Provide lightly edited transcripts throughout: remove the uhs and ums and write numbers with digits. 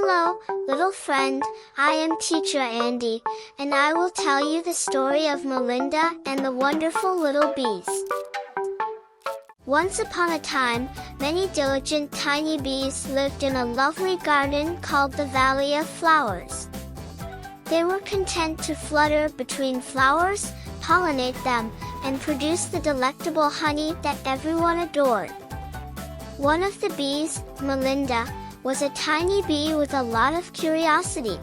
Hello, little friend, I am Teacher Andy, and I will tell you the story of Melinda and the wonderful little bees. Once upon a time, many diligent tiny bees lived in a lovely garden called the Valley of Flowers. They were content to flutter between flowers, pollinate them, and produce the delectable honey that everyone adored. One of the bees, Melinda, was a tiny bee with a lot of curiosity.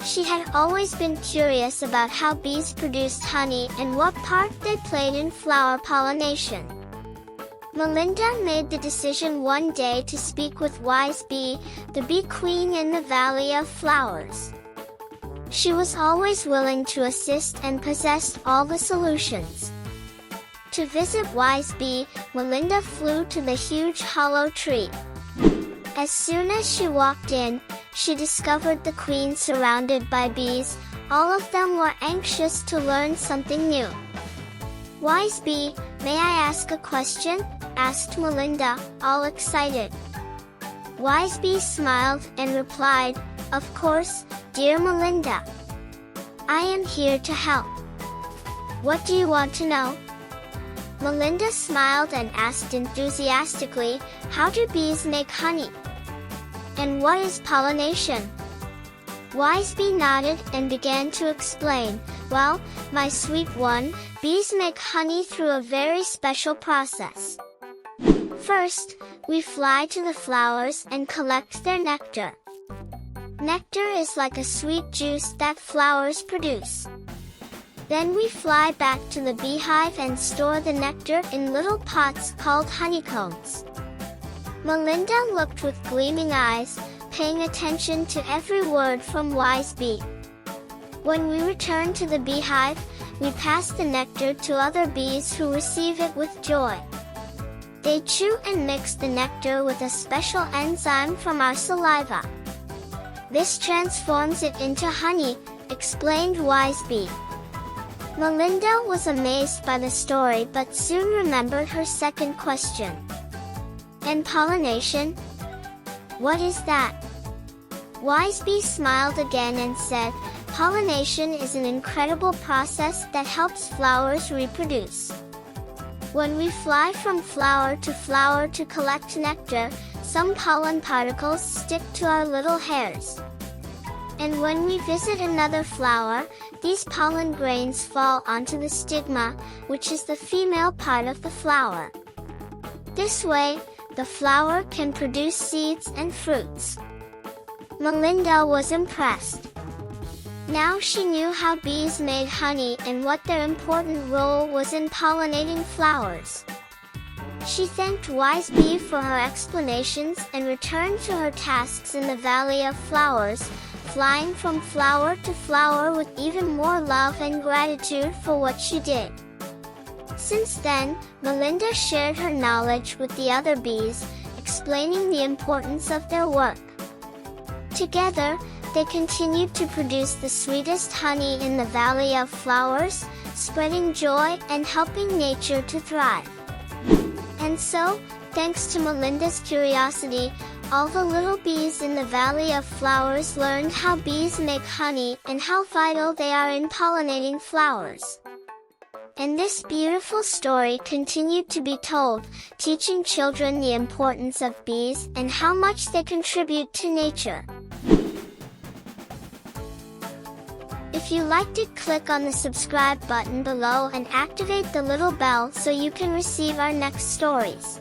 She had always been curious about how bees produced honey and what part they played in flower pollination. Melinda made the decision one day to speak with Wise Bee, the bee queen in the Valley of Flowers. She was always willing to assist and possessed all the solutions. To visit Wise Bee, Melinda flew to the huge hollow tree. As soon as she walked in, she discovered the queen surrounded by bees. All of them were anxious to learn something new. "Wise Bee, may I ask a question?" asked Melinda, all excited. Wise Bee smiled and replied, "Of course, dear Melinda. I am here to help. What do you want to know?" Melinda smiled and asked enthusiastically, "How do bees make honey? And what is pollination?" Wise Bee nodded and began to explain, "Well, my sweet one, bees make honey through a very special process. First, we fly to the flowers and collect their nectar. Nectar is like a sweet juice that flowers produce. Then we fly back to the beehive and store the nectar in little pots called honeycombs." Melinda looked with gleaming eyes, paying attention to every word from Wise Bee. "When we return to the beehive, we pass the nectar to other bees who receive it with joy. They chew and mix the nectar with a special enzyme from our saliva. This transforms it into honey," explained Wise Bee. Melinda was amazed by the story but soon remembered her second question. "And pollination? What is that?" Wise Bee smiled again and said, "Pollination is an incredible process that helps flowers reproduce. When we fly from flower to collect nectar, some pollen particles stick to our little hairs. And when we visit another flower, these pollen grains fall onto the stigma, which is the female part of the flower. This way, the flower can produce seeds and fruits." Melinda was impressed. Now she knew how bees made honey and what their important role was in pollinating flowers. She thanked Wise Bee for her explanations and returned to her tasks in the Valley of Flowers, flying from flower to flower with even more love and gratitude for what she did. Since then, Melinda shared her knowledge with the other bees, explaining the importance of their work. Together, they continued to produce the sweetest honey in the Valley of Flowers, spreading joy and helping nature to thrive. And so, thanks to Melinda's curiosity, all the little bees in the Valley of Flowers learned how bees make honey and how vital they are in pollinating flowers. And this beautiful story continued to be told, teaching children the importance of bees and how much they contribute to nature. If you liked it, click on the subscribe button below and activate the little bell so you can receive our next stories.